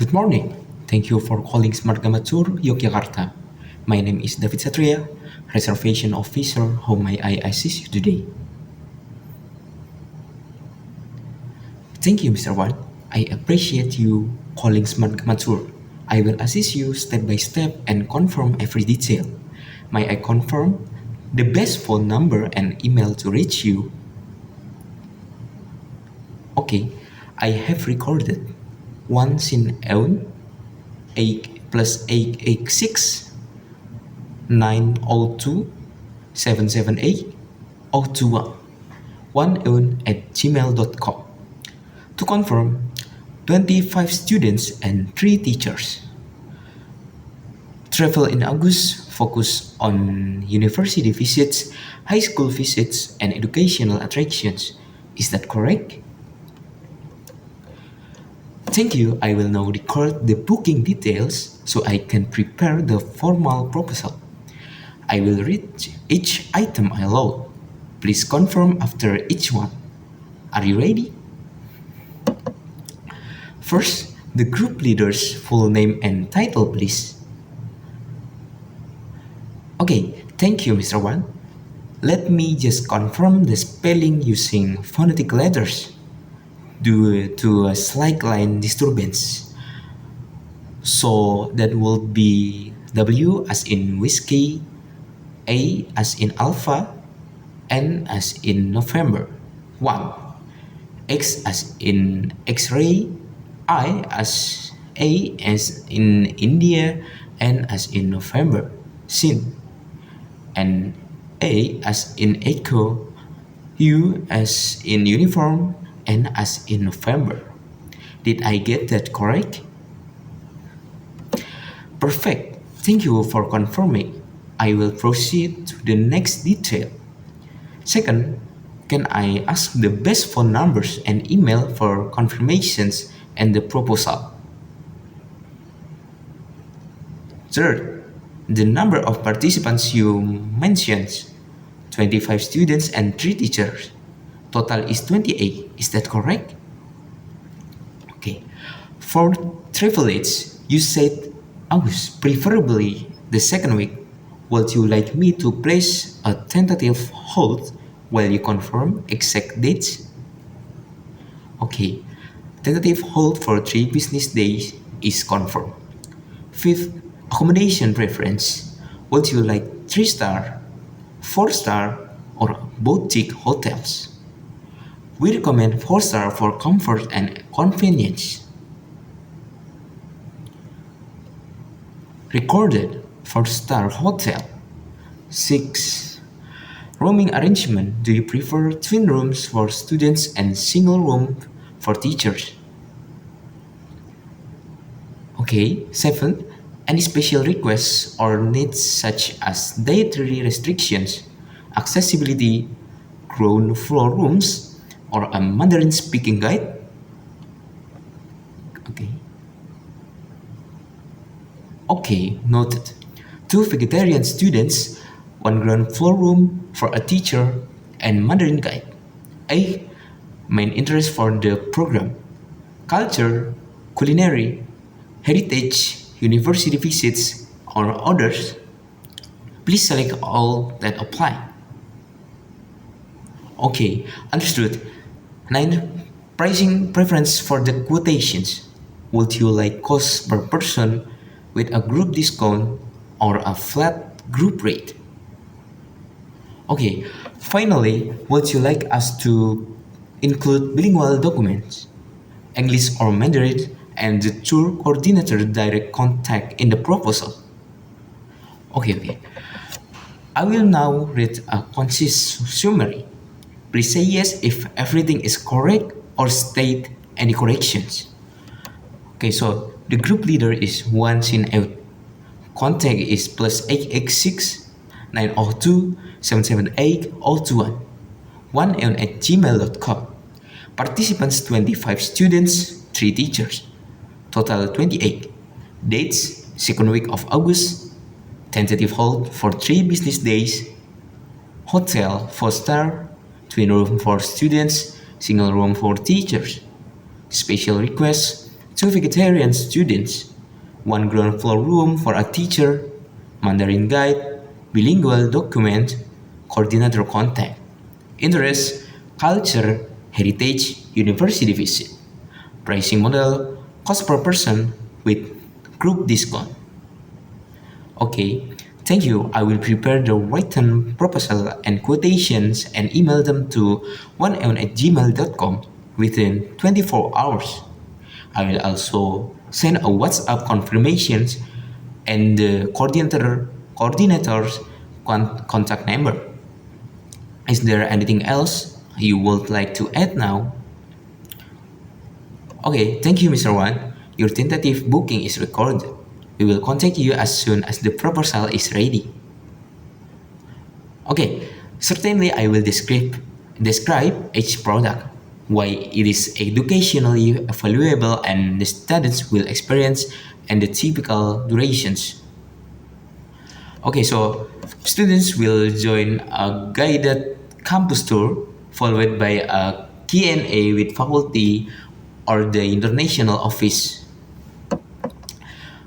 Good morning. Thank you for calling Smart Gamatur, Yogyakarta. My name is David Satria, Reservation Officer. How may I assist you today? Thank you, Mr. Wan. I appreciate you calling Smart Gamatur. I will assist you step by step and confirm every detail. May I confirm the best phone number and email to reach you? Okay, I have recorded 1 sin eun 8 plus 886 902 778 021 1eun@gmail.com. To confirm, 25 students and 3 teachers. Travel in August focus on university visits, high school visits, and educational attractions. Is that correct? Thank you. I will now record the booking details so I can prepare the formal proposal. I will read each item aloud. Please confirm after each one. Are you ready? First, the group leader's full name and title, please. Okay, thank you, Mr. Wan. Let me just confirm the spelling using phonetic letters due to a slight line disturbance. So that will be W as in whiskey, A as in alpha, N as in November, 1. X as in X-ray, I as in India, N as in November, sin, and A as in echo, U as in uniform, N as in November. Did I get that correct? Perfect. Thank you for confirming. I will proceed to the next detail. Second, can I ask the best phone numbers and email for confirmations and the proposal? Third, the number of participants you mentioned, 25 students and 3 teachers. Total is 28. Is that correct? Okay. For travel dates, you said August, preferably the second week. Would you like me to place a tentative hold while you confirm exact dates? Okay, tentative hold for 3 business days is confirmed. Fifth, accommodation preference. Would you like 3-star, 4-star, or boutique hotels? We recommend 4-star for comfort and convenience. Recorded 4-star hotel. 6. Rooming arrangement. Do you prefer twin rooms for students and single room for teachers? Okay. 7. Any special requests or needs such as dietary restrictions, accessibility, ground floor rooms, or a Mandarin speaking guide? Okay, noted. 2 vegetarian students, 1 ground floor room for a teacher, and Mandarin guide. A. Main interest for the program: culture, culinary, heritage, university visits, or others. Please select all that apply. Okay, understood. 9. Pricing preference for the quotations. Would you like cost per person with a group discount or a flat group rate? Okay, finally, would you like us to include bilingual documents, English or Mandarin, and the tour coordinator direct contact in the proposal? Okay. I will now read a concise summary. Please say yes if everything is correct or state any corrections. Okay, so the group leader is 1 sin eun. Contact is plus 886 902 778 021 1eun@gmail.com. Participants 25 students, 3 teachers. Total 28. Dates second week of August. Tentative hold for 3 business days. Hotel 4-star, twin room for students, single room for teachers. Special request 2 vegetarian students, 1 ground floor room for a teacher, Mandarin guide, bilingual document, coordinator contact, interest, culture, heritage, university visit, pricing model, cost per person with group discount. Okay, thank you. I will prepare the written proposal and quotations and email them to oneon@gmail.com within 24 hours. I will also send a WhatsApp confirmations and the coordinator's contact number. Is there anything else you would like to add now? Okay, thank you, Mr. Wan. Your tentative booking is recorded. We will contact you as soon as the proposal is ready. Okay, certainly I will describe each product, why it is educationally valuable and the students will experience and the typical durations. Okay, so students will join a guided campus tour followed by a Q&A with faculty or the international office.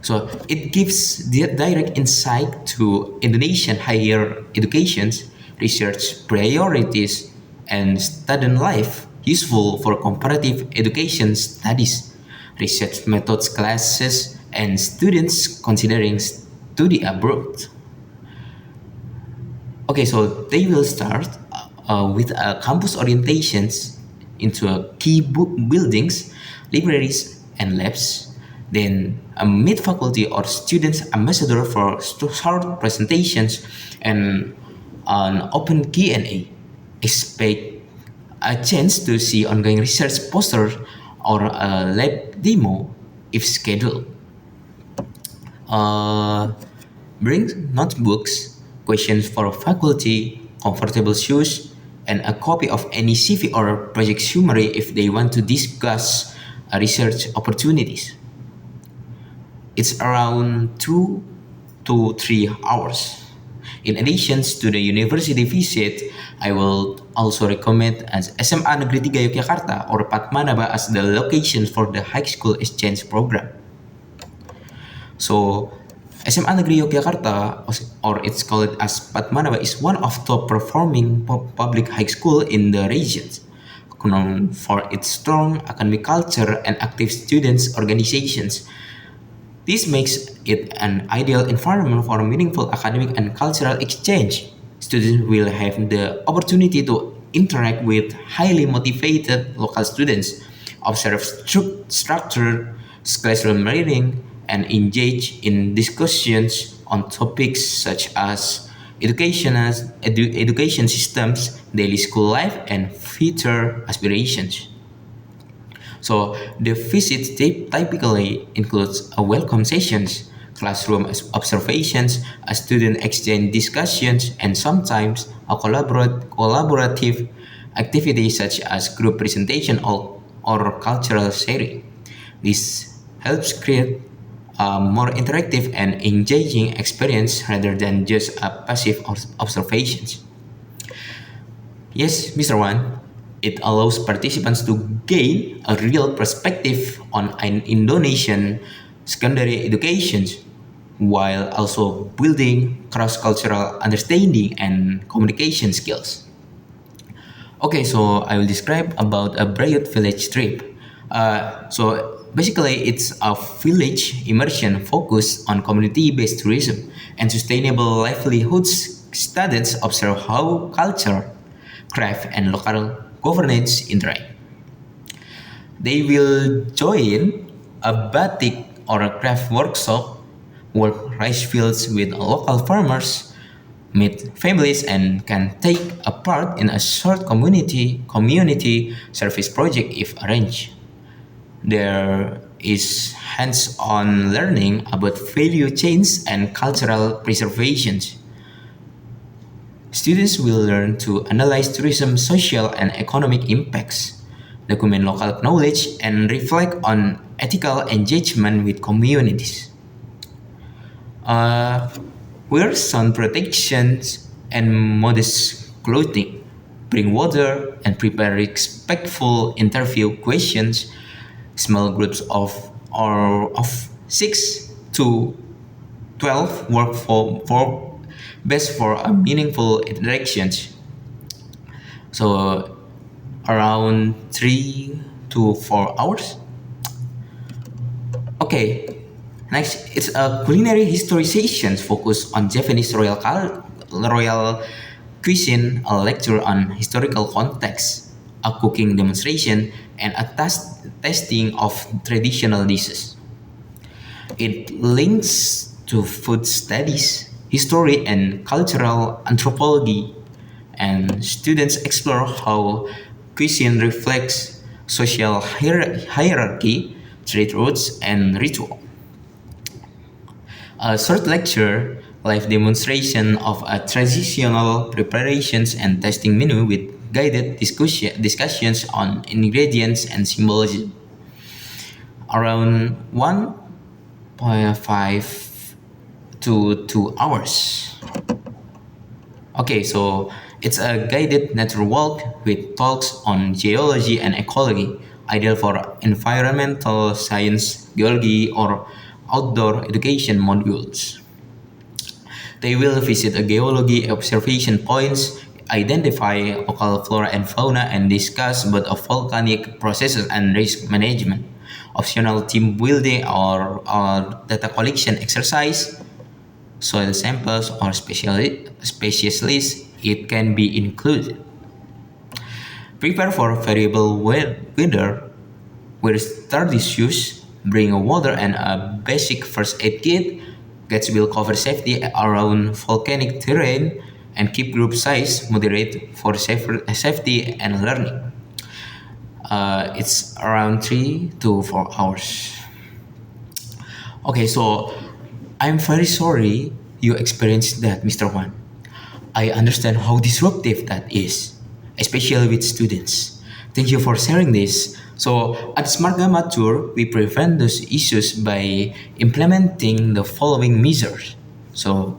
So it gives the direct insight to Indonesian higher education's research priorities and student life, useful for comparative education studies, research methods classes, and students considering study abroad. Okay, so they will start with campus orientations into key buildings, libraries, and labs. Then meet faculty or students ambassador for short presentations and an open Q&A. Expect a chance to see ongoing research posters or a lab demo if scheduled. Bring notebooks, questions for faculty, comfortable shoes, and a copy of any CV or project summary if they want to discuss research opportunities. It's around 2 to 3 hours. In addition to the university visit, I will also recommend as SMA Negeri 3 Yogyakarta or Padmanaba as the location for the high school exchange program. So SMA Negeri Yogyakarta, or it's called as Padmanaba, is one of top performing public high school in the region, known for its strong academic culture and active students organizations. This makes it an ideal environment for meaningful academic and cultural exchange. Students will have the opportunity to interact with highly motivated local students, observe structured classroom learning, and engage in discussions on topics such as education systems, daily school life, and future aspirations. So the visit typically includes a welcome sessions, classroom observations, a student exchange discussions, and sometimes a collaborative activity such as group presentation or cultural sharing. This helps create a more interactive and engaging experience rather than just a passive observations. Yes, Mr. Wan, it allows participants to gain a real perspective on an Indonesian secondary education while also building cross-cultural understanding and communication skills. Okay, so I will describe about a Brayut village trip. So basically, it's a village immersion focused on community-based tourism and sustainable livelihoods. Students observe how culture, craft, and local governance interact. They will join a batik or a craft workshop, work rice fields with local farmers, meet families, and can take a part in a short community service project if arranged. There is hands-on learning about value chains and cultural preservation. Students will learn to analyze tourism's social and economic impacts, document local knowledge, and reflect on ethical engagement with communities. Wear sun protection and modest clothing, bring water, and prepare respectful interview questions. Small groups of 6 to 12 work for best for a meaningful interactions. So around 3 to 4 hours. Okay, next it's a culinary history session focused on Japanese royal cuisine, a lecture on historical context, a cooking demonstration, and a testing of traditional dishes. It links to food studies, history, and cultural anthropology, and students explore how cuisine reflects social hierarchy, trade routes, and ritual. A short lecture, live demonstration of a traditional preparations and testing menu with guided discussions on ingredients and symbolism. Around 1.5 to 2 hours. Okay, so it's a guided nature walk with talks on geology and ecology, ideal for environmental science, geology, or outdoor education modules. They will visit a geology observation points, identify local flora and fauna, and discuss both of volcanic processes and risk management. Optional team building or data collection exercise, soil samples, or species list, it can be included. Prepare for variable weather with sturdy shoes, bring a water and a basic first aid kit. Guides will cover safety around volcanic terrain and keep group size moderate for safety and learning. It's around 3 to 4 hours. Okay, so I'm very sorry you experienced that, Mr. Wan. I understand how disruptive that is, especially with students. Thank you for sharing this. So, at Smart Gamma Tour, we prevent those issues by implementing the following measures. So,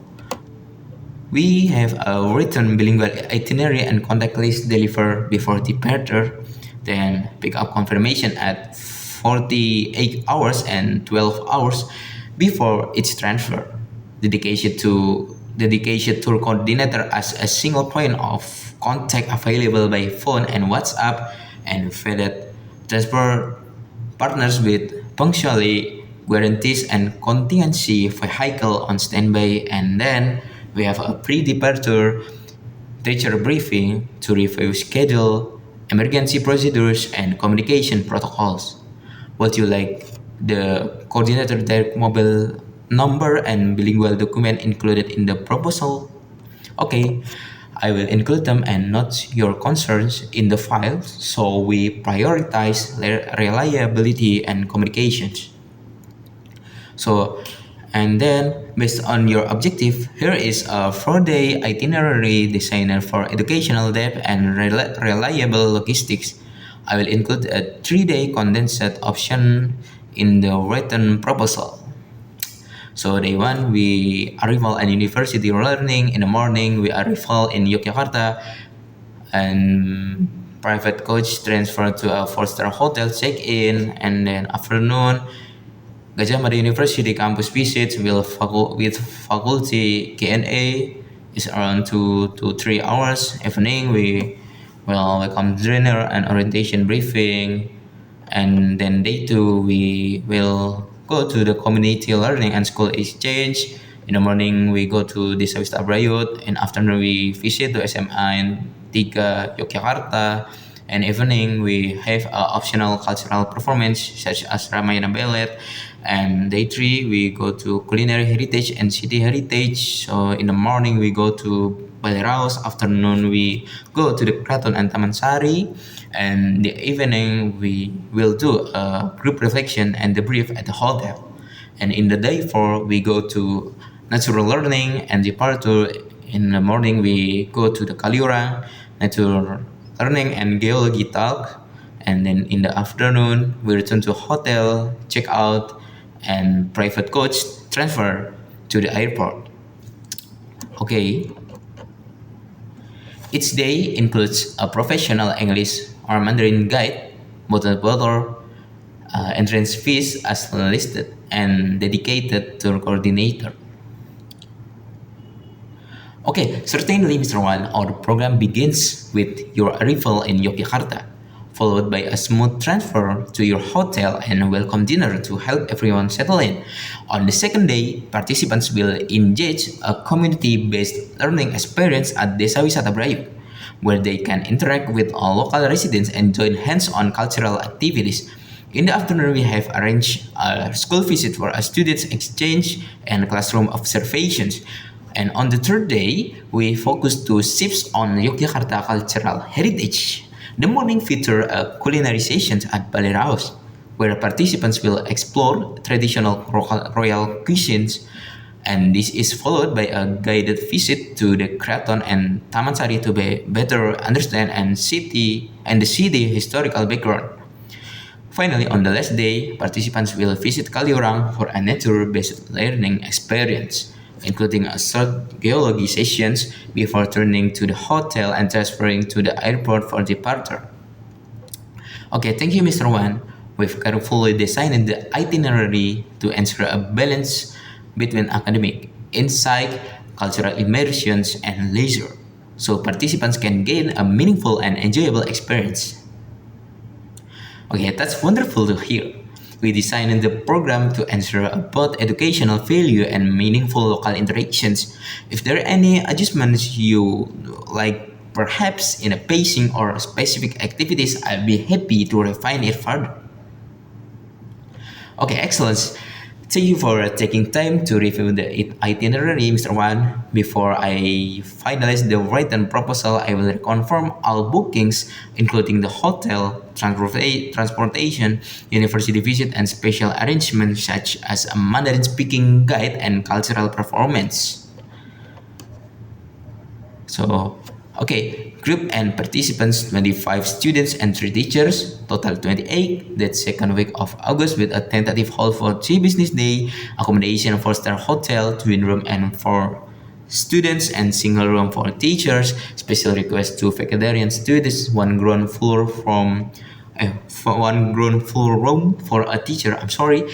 we have a written bilingual itinerary and contact list delivered before departure, then pick up confirmation at 48 hours and 12 hours before its transfer. Dedication tour coordinator as a single point of contact available by phone and WhatsApp, and vetted transport partners with punctually guarantees and contingency vehicle on standby. And then we have a pre-departure teacher briefing to review schedule, emergency procedures, and communication protocols. Would you like the coordinator direct mobile number and bilingual document included in the proposal? Okay, I will include them and note your concerns in the file so we prioritize reliability and communications. So, and then based on your objective, here is a 4-day itinerary designed for educational depth and reliable logistics. I will include a 3-day condensed option in the written proposal. So day one, we arrival at university learning. In the morning, we arrival in Yogyakarta, and private coach transfer to a 4-star hotel check-in, and then afternoon, Gajah Mada University campus visits with faculty Q&A is around 2 to 3 hours. Evening, we will welcome dinner and orientation briefing, and then day two, we will go to the community learning and school exchange. In the morning, we go to Desa Wisata Brayut. In afternoon, we visit the SMA in Tiga, Yogyakarta. And evening, we have optional cultural performance such as Ramayana Ballet. And day three, we go to culinary heritage and city heritage. So in the morning, we go to Baleraus. Afternoon, we go to the Kraton and Taman Sari. And the evening, we will do a group reflection and debrief at the hotel. And in the day four, we go to natural learning and departure. In the morning, we go to the Kaliurang, natural learning and geology talk. And then in the afternoon, we return to hotel, check out, and private coach transfer to the airport. Okay. Each day includes a professional English or Mandarin guide, bottled water, entrance fees as listed, and dedicated tour coordinator. Okay, certainly, Mr. Wan, our program begins with your arrival in Yogyakarta, followed by a smooth transfer to your hotel and a welcome dinner to help everyone settle in. On the second day, participants will engage a community-based learning experience at Desa Wisata Brayu, where they can interact with all local residents and join hands-on cultural activities. In the afternoon, we have arranged a school visit for a students exchange and classroom observations. And on the third day, we focus to shifts on Yogyakarta cultural heritage. The morning feature a culinary sessions at Ballet House, where participants will explore traditional royal cuisines, and this is followed by a guided visit to the Kraton and Taman Sari to better understand and the city historical background. Finally, on the last day, participants will visit Kaliurang for a nature-based learning experience, including a short geology sessions before turning to the hotel and transferring to the airport for departure. Okay, thank you, Mr. Wan. We've carefully designed the itinerary to ensure a balance between academic, insight, cultural immersions, and leisure, so participants can gain a meaningful and enjoyable experience. Okay, that's wonderful to hear. We designed the program to ensure both educational value and meaningful local interactions. If there are any adjustments you like, perhaps in a pacing or specific activities, I'll be happy to refine it further. Okay, excellent. Thank you for taking time to review the itinerary, Mr. Wan. Before I finalize the written proposal, I will confirm all bookings, including the hotel, transportation, university visit, and special arrangements such as a Mandarin speaking guide and cultural performance. So, okay, group and participants 25 students and 3 teachers, total 28. That second week of August with a tentative hold for 3 business day, accommodation 4-star hotel, twin room and for students and single room for teachers. Special request to vegetarian students, one grown full room for a teacher. I'm sorry.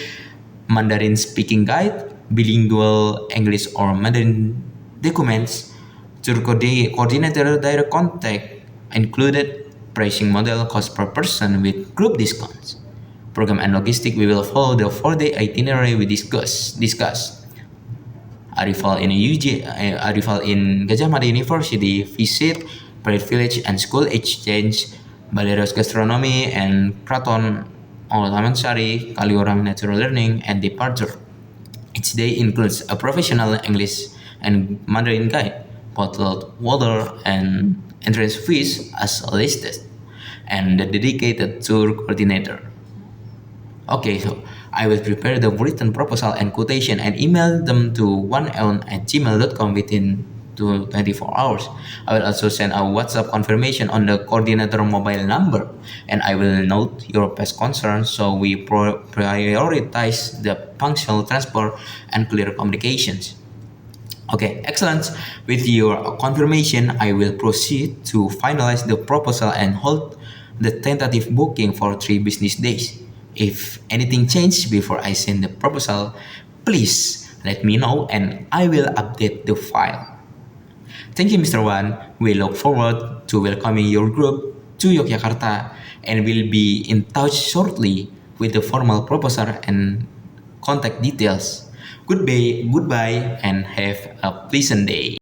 Mandarin speaking guide, bilingual English or Mandarin documents, tour coordinator direct contact included, pricing model cost per person with group discounts. Program and logistic, we will follow the 4-day itinerary we discussed. Arrival in Gajah Mada University, visit, Parade Village and School Exchange, Baleros Gastronomy and Kraton or Taman Sari, Kaliurang Natural Learning, and departure. Each day includes a professional English and Mandarin guide, bottled water, and entrance fees as listed, and the dedicated tour coordinator. Okay, so I will prepare the written proposal and quotation and email them to oneon@gmail.com within 24 hours. I will also send a WhatsApp confirmation on the coordinator mobile number, and I will note your past concerns so we prioritize the punctual transport and clear communications. Okay, excellent. With your confirmation, I will proceed to finalize the proposal and hold the tentative booking for 3 business days. If anything changes before I send the proposal, please let me know and I will update the file. Thank you, Mr. Wan. We look forward to welcoming your group to Yogyakarta and will be in touch shortly with the formal proposal and contact details. Goodbye and have a pleasant day.